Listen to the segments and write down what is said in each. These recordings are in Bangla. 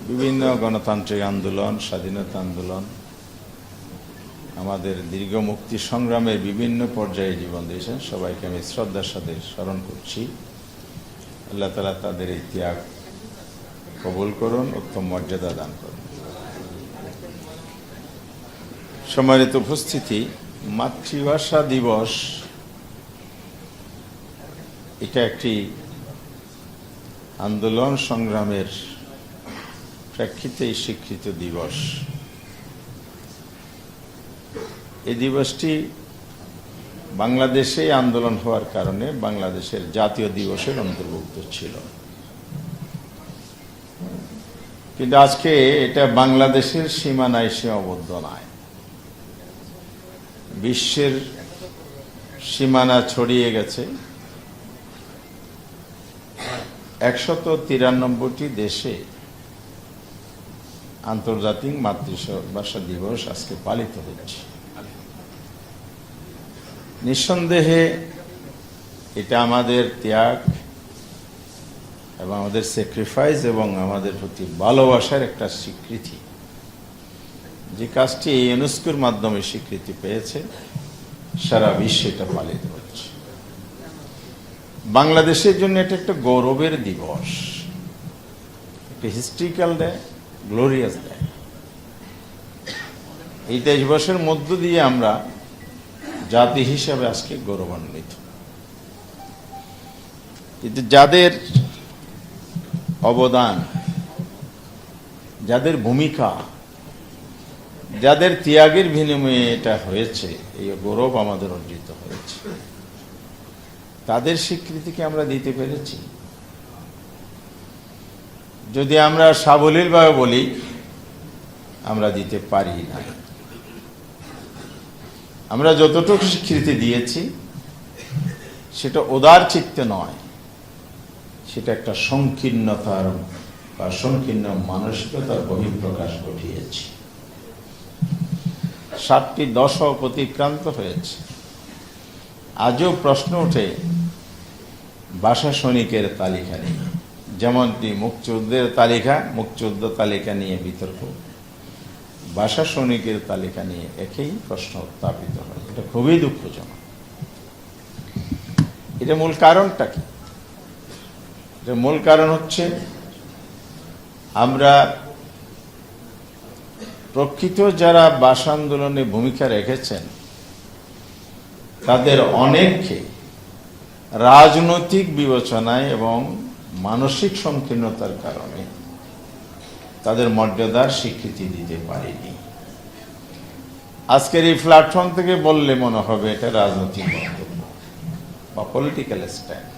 বিভিন্ন গণতান্ত্রিক আন্দোলন, স্বাধীনতা আন্দোলন, আমাদের দীর্ঘ মুক্তি সংগ্রামের বিভিন্ন পর্যায়ে জীবন দিয়েছেন সবাইকে আমি শ্রদ্ধার সাথে স্মরণ করছি। আল্লাহ তাআলা তাদের এই ত্যাগ কবুল করুন, উত্তম মর্যাদা দান করুন। সম্মানিত উপস্থিতি, মাতৃভাষা দিবস এটা একটি আন্দোলন সংগ্রামের প্রেক্ষিতে স্বীকৃত দিবস। এই দিবসটি বাংলাদেশে আন্দোলন হওয়ার কারণে বাংলাদেশের জাতীয় দিবসের অন্তর্ভুক্ত ছিল, কিন্তু আজকে এটা বাংলাদেশের সীমানায় সীমাবদ্ধ নয়, বিশ্বের সীমানা ছড়িয়ে গেছে। 193টি দেশে আন্তর্জাতিক মাতৃভাষা দিবস আজকে পালিত হচ্ছে। নিঃসন্দেহে এটা আমাদের ত্যাগ এবং আমাদের স্যাক্রিফাইস এবং আমাদের প্রতি ভালোবাসার একটা স্বীকৃতি, যে কাজটি ইউনেস্কোর মাধ্যমে স্বীকৃতি পেয়েছে, সারা বিশ্বে এটা পালিত হচ্ছে। বাংলাদেশের জন্য এটা একটা গৌরবের দিবস, একটা হিস্ট্রিক্যাল ডে, গ্লোরিয়াস ডে। এই দিবসের মধ্য দিয়ে আমরা জাতি হিসাবে আজকে গৌরবান্বিত। কিন্তু যাদের অবদান, যাদের ভূমিকা, যাদের ত্যাগের বিনিময়ে এটা হয়েছে, এই গৌরব আমাদের অর্জিত হয়েছে, তাদের স্বীকৃতিকে আমরা দিতে পেরেছি? যদি আমরা সাবলীলভাবে বলি, আমরা দিতে পারি না। আমরা যতটুকু স্বীকৃতি দিয়েছি সেটা উদার চিত্তে নয়, সেটা একটা সংকীর্ণতার বা সংকীর্ণ মানসিকতার বহিঃপ্রকাশ ঘটিয়েছি। 7টি দশক অতিক্রান্ত হয়েছে। আজও প্রশ্ন ওঠে ভাষা সৈনিকের তালিকা নিয়ে, যেমনটি মুক্তিযুদ্ধের তালিকা, মুক্তিযুদ্ধ তালিকা নিয়ে বিতর্ক, ভাষা সৈনিকের তালিকা নিয়ে একই প্রশ্ন উত্থাপিত হয়। এটা খুবই দুঃখজনক। এটা মূল কারণটা কি? এটা মূল কারণ হচ্ছে আমরা প্রকৃত যারা ভাষা আন্দোলনে ভূমিকা রেখেছেন তাদের অনেককে রাজনৈতিক বিবেচনায় এবং মানসিক সংকীর্ণতার কারণে তাদের মর্যাদার স্বীকৃতি দিতে পারেনি। আজকের এই প্ল্যাটফর্ম থেকে বললে মনে হবে এটা রাজনৈতিক বক্তব্য বা পলিটিক্যাল স্ট্যান্ড।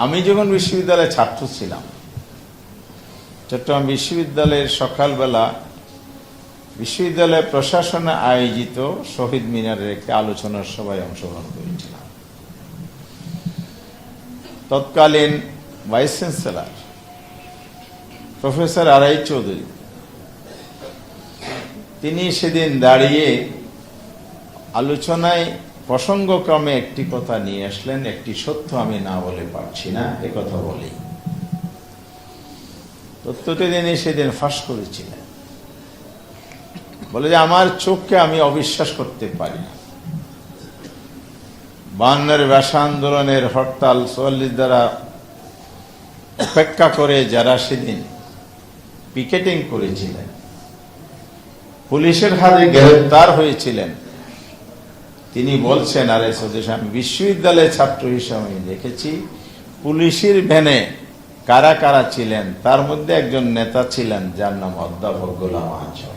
আমি যখন বিশ্ববিদ্যালয়ে ছাত্র ছিলাম, চট্টগ্রাম বিশ্ববিদ্যালয়ের সকালবেলা বিশ্ববিদ্যালয় প্রশাসনে আয়োজিত শহীদ মিনারের একটি আলোচনার সভায় অংশগ্রহণ করেছিলাম। তৎকালীন ভাইস চ্যান্সেলর প্রফেসর আরাই চৌধুরী, তিনি সেদিন দাঁড়িয়ে আলোচনায় প্রসঙ্গক্রমে একটি কথা নিয়ে আসলেন, একটি সত্য আমি না বলে পারছি না, এ কথা বলি। তথ্যটি তিনি সেদিন ফাঁস করেছিলেন, বলে যে আমার চোখকে আমি অবিশ্বাস করতে পারি না। 52 ভাষা আন্দোলনের হরতাল 44 দ্বারা উপেক্ষা করে যারা সেদিন পিকেটিং করেছিলেন, পুলিশের হাতে গ্রেফতার হয়েছিলেন, তিনি বলছেন, আরে স্বদেশ, আমি বিশ্ববিদ্যালয়ের ছাত্র হিসেবে আমি দেখেছি পুলিশের ভ্যানে কারা কারা ছিলেন, তার মধ্যে একজন নেতা ছিলেন যার নাম অধ্যাপক গোলাম আজম।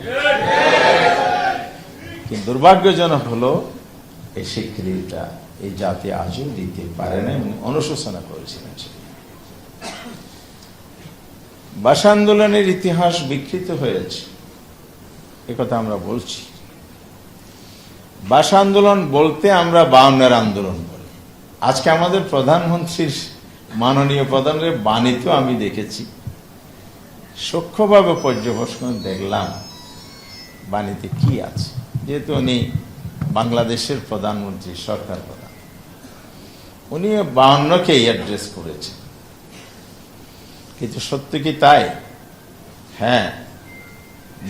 কিন্তু দুর্ভাগ্যজনক হলো এই স্বীকৃতিটা এই জাতি আজও দিতে পারে না এবং অনুশোচনা করেছিলেন। ভাষা আন্দোলনের ইতিহাস বিকৃত হয়েছে, একথা আমরা বলছি। ভাষা আন্দোলন বলতে আমরা 52 আন্দোলন বলি। আজকে আমাদের প্রধানমন্ত্রীর মাননীয় প্রধানের বাণীতেও আমি দেখেছি, সূক্ষ্মভাবে পর্যবেক্ষণ দেখলাম বাণীতে কি আছে, যেহেতু উনি বাংলাদেশের প্রধানমন্ত্রী, সরকার প্রধান, উনি 52কেই অ্যাড্রেস করেছেন। কিন্তু সত্য কি তাই? হ্যাঁ,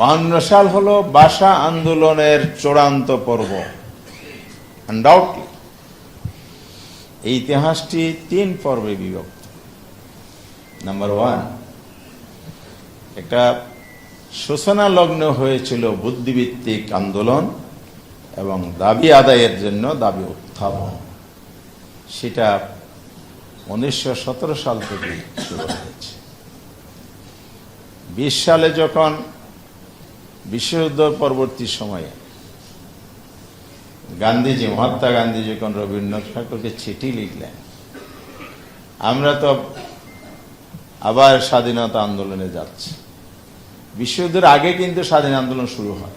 52 সাল হলো ভাষা আন্দোলনের চূড়ান্ত পর্ব। আনডাউটলি এই ইতিহাসটি 3 পর্বে বিভক্ত। নাম্বার 1, একটা সূচনা লগ্ন হয়েছিল বুদ্ধিভিত্তিক আন্দোলন এবং দাবি আদায়ের জন্য দাবি উত্থাপন। সেটা 1917 সাল থেকে শুরু হয়েছে। 20 সালে যখন বিশ্বযুদ্ধ পরবর্তী সময়ে গান্ধীজি, মহাত্মা গান্ধী যখন রবীন্দ্রনাথ ঠাকুরকে চিঠি লিখলেন, আমরা তো আবার স্বাধীনতা আন্দোলনে যাচ্ছি। বিশ্বযুদ্ধের আগে কিন্তু স্বাধীন আন্দোলন শুরু হয়,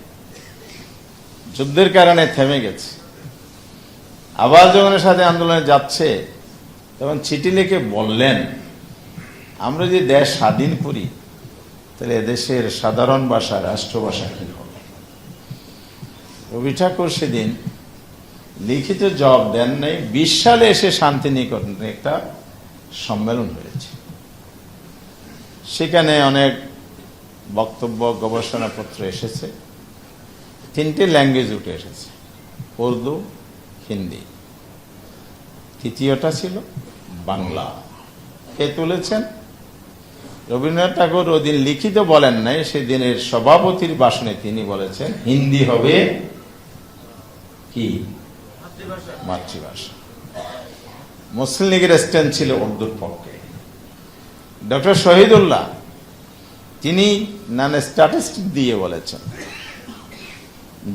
যুদ্ধের কারণে থেমে গেছে। আবার যখন স্বাধীন আন্দোলনে যাচ্ছে তখন চিঠি লিখে বললেন, আমরা যদি দেশ স্বাধীন করি তাহলে এদেশের সাধারণ ভাষা, রাষ্ট্রভাষা কি হবে? রবি ঠাকুর সেদিন লিখিত জবাব দেন নাই। 20 সালে এসে শান্তিনিকেতনে একটা সম্মেলন হয়েছে। সেখানে অনেক বক্তব্য, গবেষণাপত্র এসেছে। 3টে ল্যাঙ্গুয়েজ উঠে এসেছে, উর্দু, হিন্দি। তৃতীয়টা ছিল বাংলা। কে তুলেছেন? রবীন্দ্রনাথ ঠাকুর ওদিন লিখিত বলেন নাই, সেদিনের সভাপতির ভাষণে তিনি বলেছেন হিন্দি হবে কি মাতৃভাষা। মুসলিম লীগের স্ট্যান্ড ছিল উর্দুর পক্ষে। ডক্টর শহীদুল্লাহ তিনি নানা স্ট্যাটিস্টিক দিয়ে বলেছেন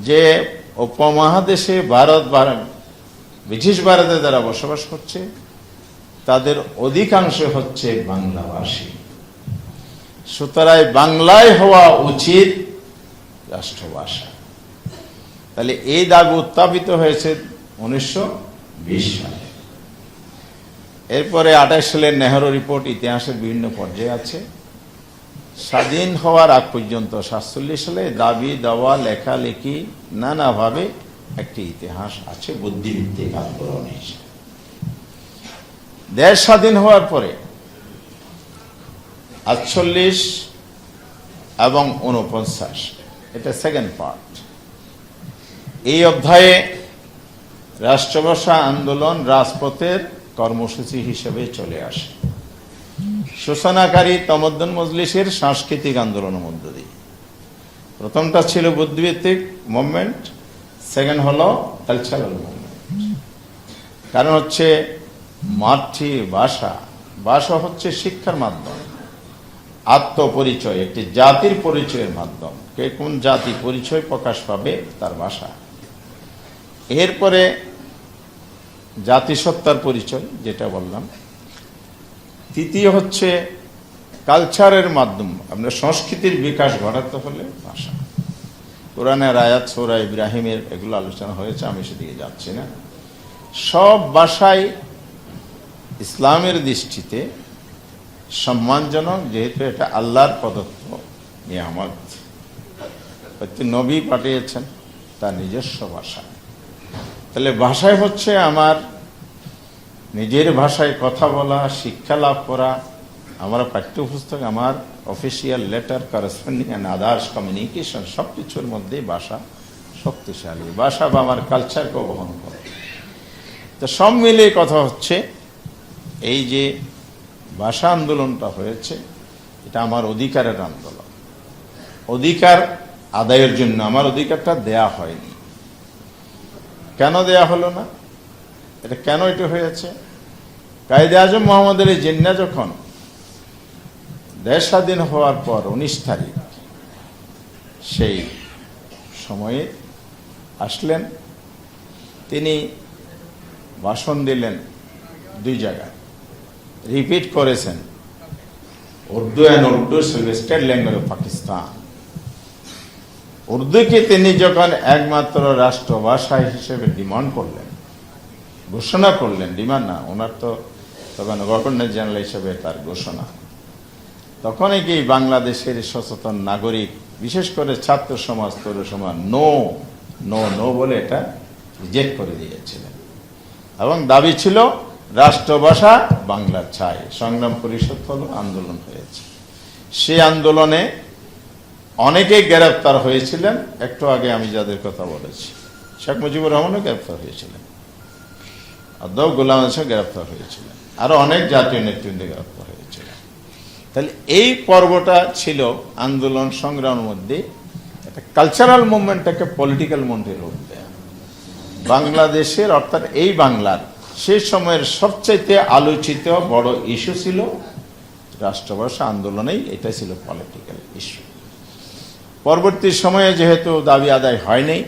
যে উপমহাদেশে ব্রিটিশ ভারতে যারা বসবাস করছে তাদের অধিকাংশ হচ্ছে বাংলাভাষী। সুতরাং বাংলায় হওয়া উচিত রাষ্ট্রভাষা। তাহলে এই দাবি উত্থাপিত হয়েছে 1920 সালে। এরপরে 28 সালের নেহরু রিপোর্ট ইতিহাসের বিভিন্ন পর্যায়ে আছে। স্বাধীন হওয়ার আগ পর্যন্ত 47 সালে দাবি দেওয়া, লেখালেখি নানাভাবে একটি ইতিহাস আছে বুদ্ধিভিত্তিক আন্দোলন হিসেবে। দেশ স্বাধীন হওয়ার পরে 48 এবং 49, এটা সেকেন্ড পার্ট। এই অধ্যায়ে রাষ্ট্রভাষা আন্দোলন রাজপথের কর্মসূচি হিসেবে চলে আসে। সূচনাকারী তমদ্দুন মজলিসের সাংস্কৃতিক আন্দোলনের মধ্য দিয়ে। প্রথমটা ছিল বুদ্ধিভিত্তিক মুভমেন্ট, সেকেন্ড হলো কালচারাল মুভমেন্ট। কারণ হচ্ছে মাতৃভাষা, ভাষা হচ্ছে শিক্ষার মাধ্যম, আত্মপরিচয়, একটি জাতির পরিচয়ের মাধ্যম। কে কোন জাতি পরিচয় প্রকাশ পাবে তার ভাষা। এরপরে জাতিসত্তার পরিচয়, যেটা বললাম। তৃতীয় হচ্ছে কালচারের মাধ্যম। আমরা সংস্কৃতির বিকাশ ঘটাতে হলে ভাষা। কোরআনের আয়াত, সূরা ইব্রাহিমের এগুলো আলোচনা হয়েছে, আমি সেদিকে যাচ্ছি না। সব ভাষাই ইসলামের দৃষ্টিতে সম্মানজনক, যেহেতু এটা আল্লাহর প্রদত্ত নিয়ামত। প্রত্যেক নবী পাঠিয়েছেন তার নিজস্ব ভাষা। তাহলে ভাষায় হচ্ছে আমার নিজের ভাষায় কথা বলা, শিক্ষা লাভ করা, আমার পাঠ্যপুস্তক, আমার official letter, corresponding and others communication, সব কিছুর মধ্যে ভাষা শক্তিশালী। ভাষা বা আমার কালচারকে বহন করে। তো সব মিলিয়ে কথা হচ্ছে এই যে ভাষা আন্দোলনটা হয়েছে, এটা আমার অধিকারের আন্দোলন। অধিকার আদায়ের জন্য আমার অধিকারটা দেয়া হয়নি। কেন দেয়া হলো না? এটা কেন এটা হয়েছে? কায়েদে আজম মোহাম্মদ আলী জিন্নাহ যখন দেশ স্বাধীন হওয়ার পর 19 তারিখ সেই সময়ে আসলেন, তিনি ভাষণ দিলেন 2 জায়গায়, রিপিট করেছেন Urdu and Urdu state language of Pakistan. উর্দুকে তিনি যখন একমাত্র রাষ্ট্রভাষা হিসেবে ডিমান্ড করলেন, ঘোষণা করলেন, ডিমান্ড না, ওনার তো তখন গভর্নর জেনারেল হিসেবে তার ঘোষণা, তখনই কি বাংলাদেশের সচেতন নাগরিক, বিশেষ করে ছাত্র সমাজ, তরুণ সমাজ নো নো নো বলে এটা রিজেক্ট করে দিয়েছিলেন। এবং দাবি ছিল রাষ্ট্রভাষা বাংলার চাই। সংগ্রাম পরিষদ হলো, আন্দোলন হয়েছে। সেই আন্দোলনে অনেকেই গ্রেফতার হয়েছিলেন। একটু আগে আমি যাদের কথা বলেছি, শেখ মুজিবুর রহমানও গ্রেফতার হয়েছিলেন, আদৌ গোলাম আজম গ্রেফতার হয়েছিলেন, আরো অনেক জাতীয় নেতৃবৃন্দ গ্রেফতার হয়েছিলেন। তাহলে এই পর্বটা ছিল আন্দোলন সংগ্রামের মধ্যে একটা কালচারাল মুভমেন্টটাকে পলিটিক্যাল মুভমেন্টে রূপ দেয়া। বাংলাদেশের অর্থাৎ এই বাংলার সেই সময়ের সবচাইতে আলোচিত বড় ইস্যু ছিল রাষ্ট্রভাষা আন্দোলনেই, এটা ছিল পলিটিক্যাল ইস্যু। পরবর্তী সময়ে যেহেতু দাবি আদায় হয়নি,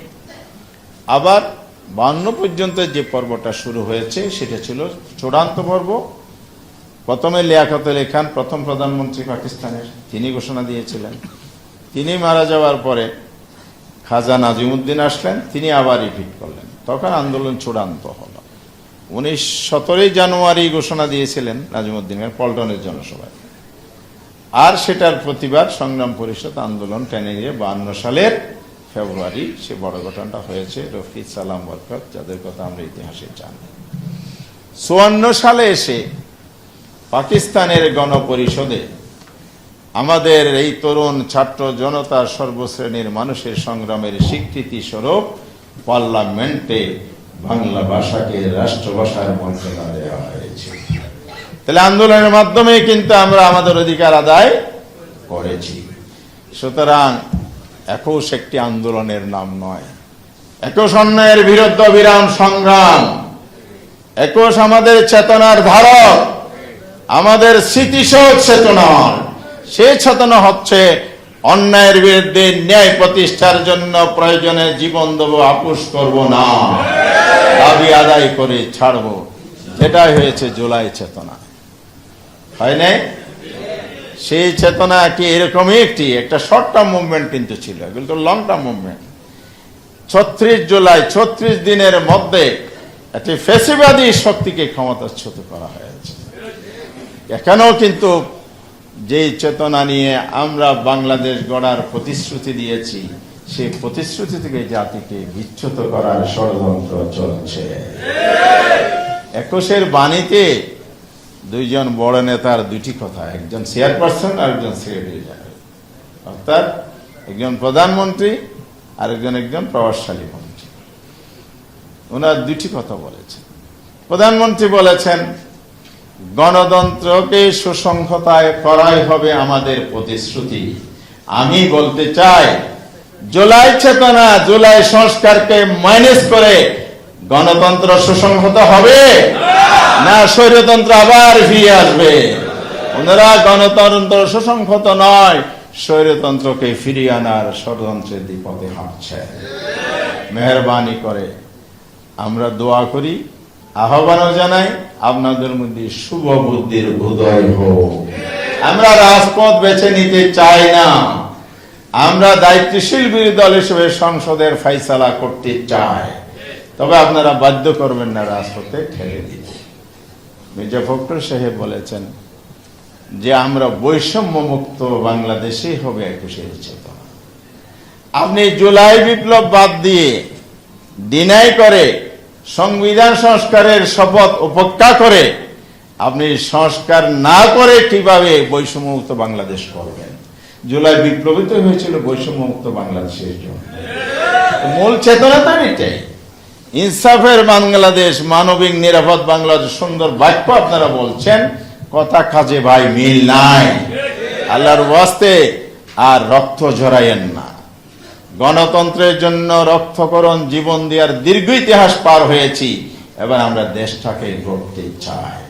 আবার 52 পর্যন্ত যে পর্বটা শুরু হয়েছে সেটা ছিল চূড়ান্ত পর্ব। প্রথমে লিয়াকত আলী খান, প্রথম প্রধানমন্ত্রী পাকিস্তানের, তিনি ঘোষণা দিয়েছিলেন। তিনি মারা যাওয়ার পরে খাজা নাজিমুদ্দিন আসলেন, তিনি আবার রিপিট করলেন। তখন আন্দোলন চূড়ান্ত হল। 17 জানুয়ারি ঘোষণা দিয়েছিলেন নাজিমুদ্দিনের পল্টনের জনসভায়, আর সেটার প্রতিবাদ সংগ্রাম পরিষদ আন্দোলন টেনে নিয়ে 52 সালের ফেব্রুয়ারি সে বড় ঘটনাটা হয়েছে। রফিক সালাম বরকত, যাদের কথা আমরা ইতিহাসে জানি। 54 সালে এসে পাকিস্তানের গণপরিষদে আমাদের এই তরুণ ছাত্র জনতার সর্বশ্রেণীর মানুষের সংগ্রামের স্বীকৃতি স্বরূপ পার্লামেন্টে বাংলা ভাষাকে রাষ্ট্রভাষার মর্যাদা দেওয়া হয়েছে। তাহলে আন্দোলনের মাধ্যমে কিন্তু আমরা আমাদের অধিকার আদায় করেছি। সুতরাং 21 একটি আন্দোলনের নাম নয়, 21 অন্যায়ের বিরুদ্ধে বিরাম সংগ্রাম, 21 আমাদের চেতনার ধারক, আমাদের স্মৃতিশোধ চেতনা। সেই চেতনা হচ্ছে অন্যায়ের বিরুদ্ধে ন্যায় প্রতিষ্ঠার জন্য প্রয়োজনে জীবন দেব, আপোষ করব না, দাবি আদায় করে ছাড়ব। যেটাই হয়েছে জুলাই চেতনা, হয় নাই? সেই চেতনা কি এরকমই একটা শর্ট টার্ম মুভমেন্ট কিন্তু ছিল, কিন্তু লং টার্ম মুভমেন্ট। 36 জুলাই 36 দিনের মধ্যে একটি ফ্যাসিবাদী শক্তিকে ক্ষমতাচ্যুত করা হয়েছে। এখানেও কিন্তু যে চেতনা নিয়ে আমরা বাংলাদেশ গড়ার প্রতিশ্রুতি দিয়েছি, সেই প্রতিশ্রুতি থেকে জাতিকে বিচ্যুত করার ষড়যন্ত্র চলছে। 21 বাণীতে 2 জন বড় নেতার 2টি কথা, একজন চেয়ারপারসন আর একজন সেক্রেটারি জেনারেল, অর্থাৎ একজন প্রধানমন্ত্রী আর একজন প্রভাবশালী মন্ত্রী। ওনার 2টি কথা বলেছেন। প্রধানমন্ত্রী বলেছেন, গণতন্ত্রকে সুসংহতায় করাই হবে আমাদের প্রতিশ্রুতি। আমি বলতে চাই, জুলাই চেতনা, জুলাই সংস্কারকে মাইনাস করে গণতন্ত্র সুসংহত হবে না স্বৈরতন্ত্র আবার ফিরে আসবে? ওনারা গণতন্ত্র সুসংহত নয়, স্বৈরতন্ত্রকে ফিরিয়ে আনার ষড়যন্ত্রের পথে হাঁটছে। মেহরবানি করে আমরা দোয়া করি, আহ্বানও জানাই, আপনাদের মধ্যে শুভ বুদ্ধির উদয় হোক। আমরা রাজপথ বেছে নিতে চাই না, আমরা দায়িত্বশীল বিরোধী দল হিসেবে সংসদের ফাইসালা করতে চাই। তবে আপনারা বাধ্য করবেন না রাজপথে ঠেলে দিতে। মির্জা ফখরুল সাহেব বলেছেন যে আমরা বৈষম্য মুক্ত বাংলাদেশেই হবে 21 চেতনা। আপনি জুলাই বিপ্লব বাদ দিয়ে ডিনাই করে সংবিধান সংস্কারের শপথ উপেক্ষা করে আপনি সংস্কার না করে কিভাবে বৈষম্যমুক্ত বাংলাদেশ করবেন? জুলাই বিপ্লবিত হয়েছিল বৈষম্যমুক্ত বাংলাদেশের জন্য। মূল চেতনা তো এটাই, ইনসাফের বাংলাদেশ, মানবিক নিরাপদ বাংলাদেশ। সুন্দর বাক্য আপনারা বলছেন, কথা কাজে ভাই মিল নাই। আল্লাহর ওয়াস্তে আর রক্ত ঝরাইয়েন না। গণতন্ত্রের জন্য রক্তকরণ জীবন দেওয়ার দীর্ঘ ইতিহাস পার হয়েছি, এবার আমরা দেশটাকে গড়তে চাই।